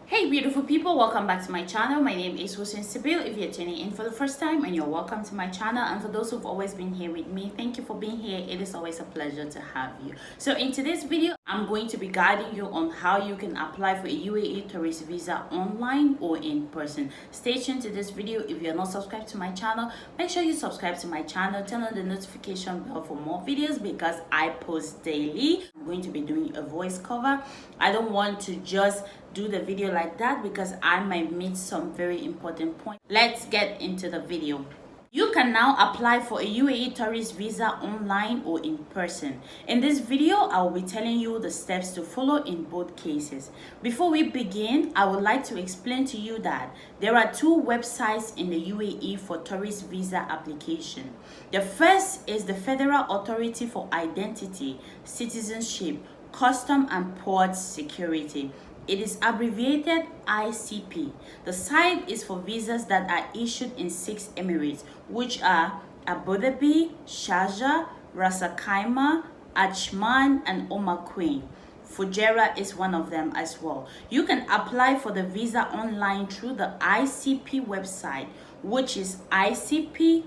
Hey beautiful people, welcome back to my channel. My name is Hussein Sibyl. If you're tuning in for the first time, and you're welcome to my channel, and for those who've always been here with me, thank you for being here. It is always a pleasure to have you. So in today's video, I'm going to be guiding you on how you can apply for a UAE tourist visa online or in person. Stay tuned to this video. If you're not subscribed to my channel, make sure you subscribe to my channel, turn on the notification bell for more videos because I post daily. I'm going to be doing a voice cover. I don't want to just do the video like that because I might miss some very important points. Let's get into the video. You can now apply for a UAE tourist visa online or in person. In this video, I will be telling you the steps to follow in both cases. Before we begin, I would like to explain to you that there are two websites in the UAE for tourist visa application. The first is the Federal Authority for Identity, Citizenship, Custom and Ports Security. It is abbreviated ICP. The site is for visas that are issued in 6 Emirates, which are Abu Dhabi, Sharjah, Ras Al Khaimah, Ajman, and Queen. Fujairah is one of them as well. You can apply for the visa online through the ICP website, which is icp.gov.ae,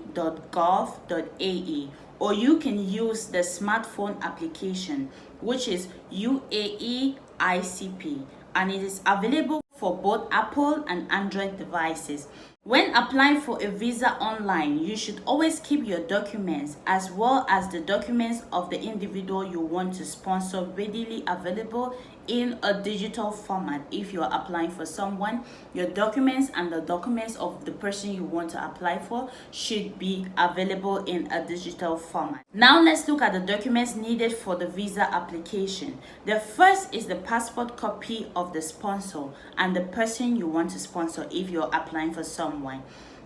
or you can use the smartphone application, which is UAE ICP, and it is available for both Apple and Android devices. When applying for a visa online, you should always keep your documents as well as the documents of the individual you want to sponsor readily available in a digital format. If you are applying for someone, your documents and the documents of the person you want to apply for should be available in a digital format. Now let's look at the documents needed for the visa application. The first is the passport copy of the sponsor and the person you want to sponsor if you're applying for someone.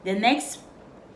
The next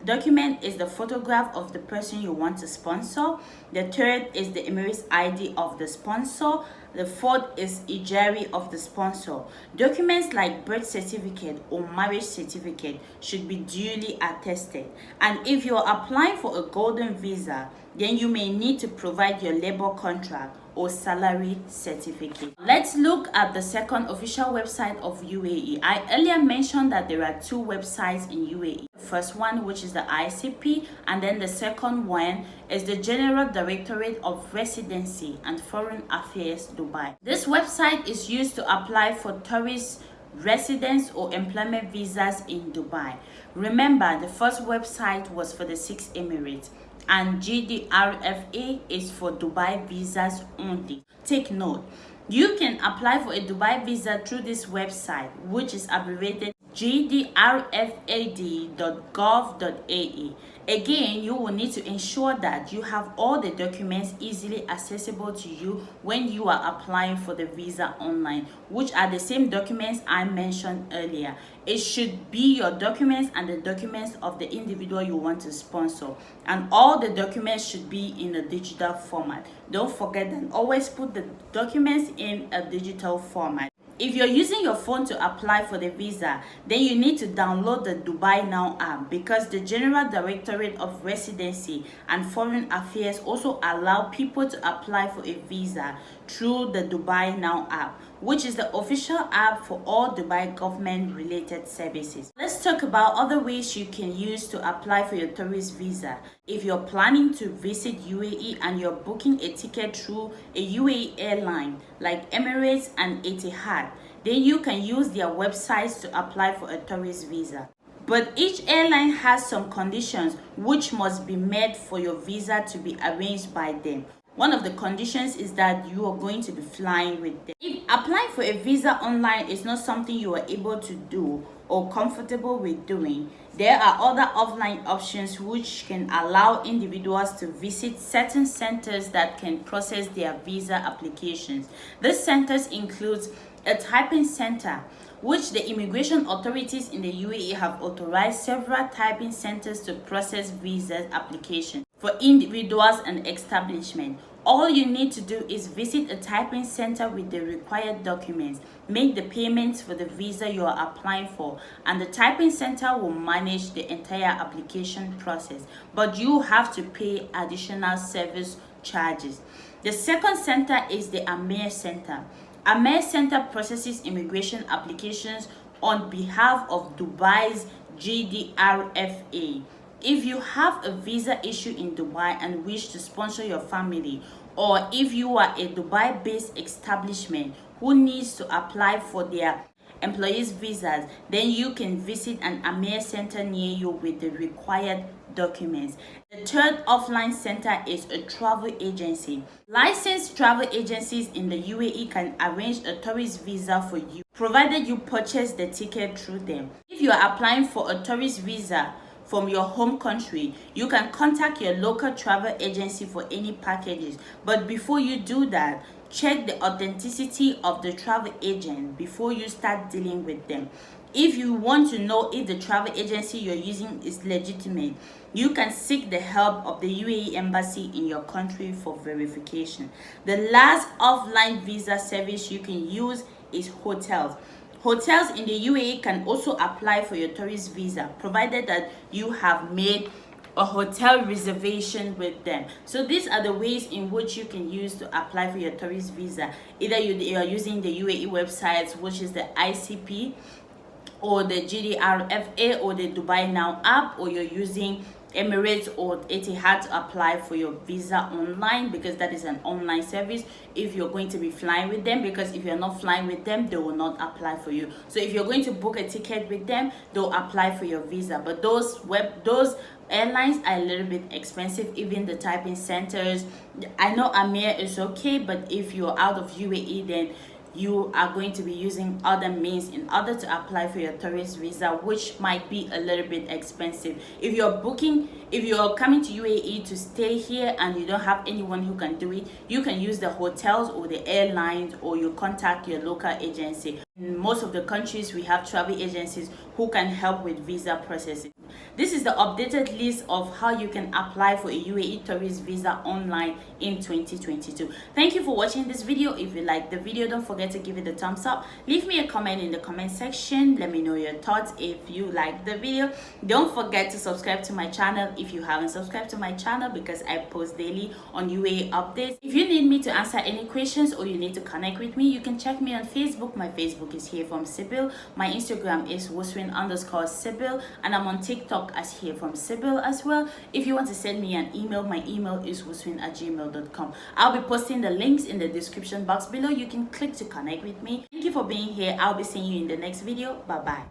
document is the photograph of the person you want to sponsor. The third is the Emirates ID of the sponsor. The fourth is Ijari of the sponsor. Documents like birth certificate or marriage certificate should be duly attested. And if you are applying for a golden visa, then you may need to provide your labor contract or salary certificate. Let's look at the second official website of UAE. I earlier mentioned that there are two websites in UAE. The first one, which is the ICP, and then the second one is the General Directorate of Residency and Foreign Affairs, Dubai. This website is used to apply for tourist residence or employment visas in Dubai. Remember, the first website was for the 6 Emirates, and GDRFA is for Dubai visas only. Take note, you can apply for a Dubai visa through this website, which is abbreviated gdrfad.gov.ae. Again, you will need to ensure that you have all the documents easily accessible to you when you are applying for the visa online, which are the same documents I mentioned earlier. It should be your documents and the documents of the individual you want to sponsor, and all the documents should be in a digital format. Don't forget that always put the documents in a digital format. If you're using your phone to apply for the visa, then you need to download the Dubai Now app, because the General Directorate of Residency and Foreign Affairs also allow people to apply for a visa through the Dubai Now app, which is the official app for all Dubai government related services. Let's talk about other ways you can use to apply for your tourist visa. If you're planning to visit UAE and you're booking a ticket through a UAE airline like Emirates and Etihad, then you can use their websites to apply for a tourist visa. But each airline has some conditions which must be met for your visa to be arranged by them. One of the conditions is that you are going to be flying with them. If applying for a visa online is not something you are able to do or comfortable with doing, there are other offline options which can allow individuals to visit certain centers that can process their visa applications. These centers include a typing center, which the immigration authorities in the UAE have authorized several typing centers to process visa applications for individuals and establishments. All you need to do is visit a typing center with the required documents, make the payments for the visa you are applying for, and the typing center will manage the entire application process, but you have to pay additional service charges. The second center is the Amir Center, Amer Center processes immigration applications on behalf of Dubai's GDRFA. If you have a visa issue in Dubai and wish to sponsor your family, or if you are a Dubai-based establishment who needs to apply for their employees' visas, then you can visit an Amer Center near you with the required documents. The third offline center is a travel agency. Licensed travel agencies in the UAE can arrange a tourist visa for you, provided you purchase the ticket through them. If you are applying for a tourist visa from your home country, you can contact your local travel agency for any packages. But before you do that, check the authenticity of the travel agent before you start dealing with them. If you want to know if the travel agency you're using is legitimate, you can seek the help of the UAE embassy in your country for verification. The last offline visa service you can use is hotels. Hotels in the UAE can also apply for your tourist visa, provided that you have made a hotel reservation with them. So these are the ways in which you can use to apply for your tourist visa. Either you are using the UAE websites, which is the ICP, or the GDRFA, or the Dubai Now app, or you're using Emirates or Etihad to apply for your visa online, because that is an online service if you're going to be flying with them, because if you're not flying with them, they will not apply for you. So if you're going to book a ticket with them, they'll apply for your visa. But those airlines are a little bit expensive, even the typing centers. I know Amir is okay, but if you're out of UAE, then you are going to be using other means in order to apply for your tourist visa, which might be a little bit expensive. If you're coming to UAE to stay here and you don't have anyone who can do it, you can use the hotels or the airlines, or you contact your local agency. In most of the countries, we have travel agencies who can help with visa processing. This is the updated list of how you can apply for a UAE tourist visa online in 2022. Thank you for watching this video. If you like the video, don't forget to give it a thumbs up. Leave me a comment in the comment section. Let me know your thoughts if you like the video. Don't forget to subscribe to my channel if you haven't subscribed to my channel, because I post daily on UAE updates. If you need me to answer any questions or you need to connect with me, you can check me on Facebook. My Facebook is Here From Sibyl. My Instagram is Wuswin_Sibyl, and I'm on TikTok as Here From Sibyl as well. If you want to send me an email, my email is wuswin@gmail.com. I'll be posting the links in the description box below. You can click to connect with me. Thank you for being here. I'll be seeing you in the next video. Bye bye.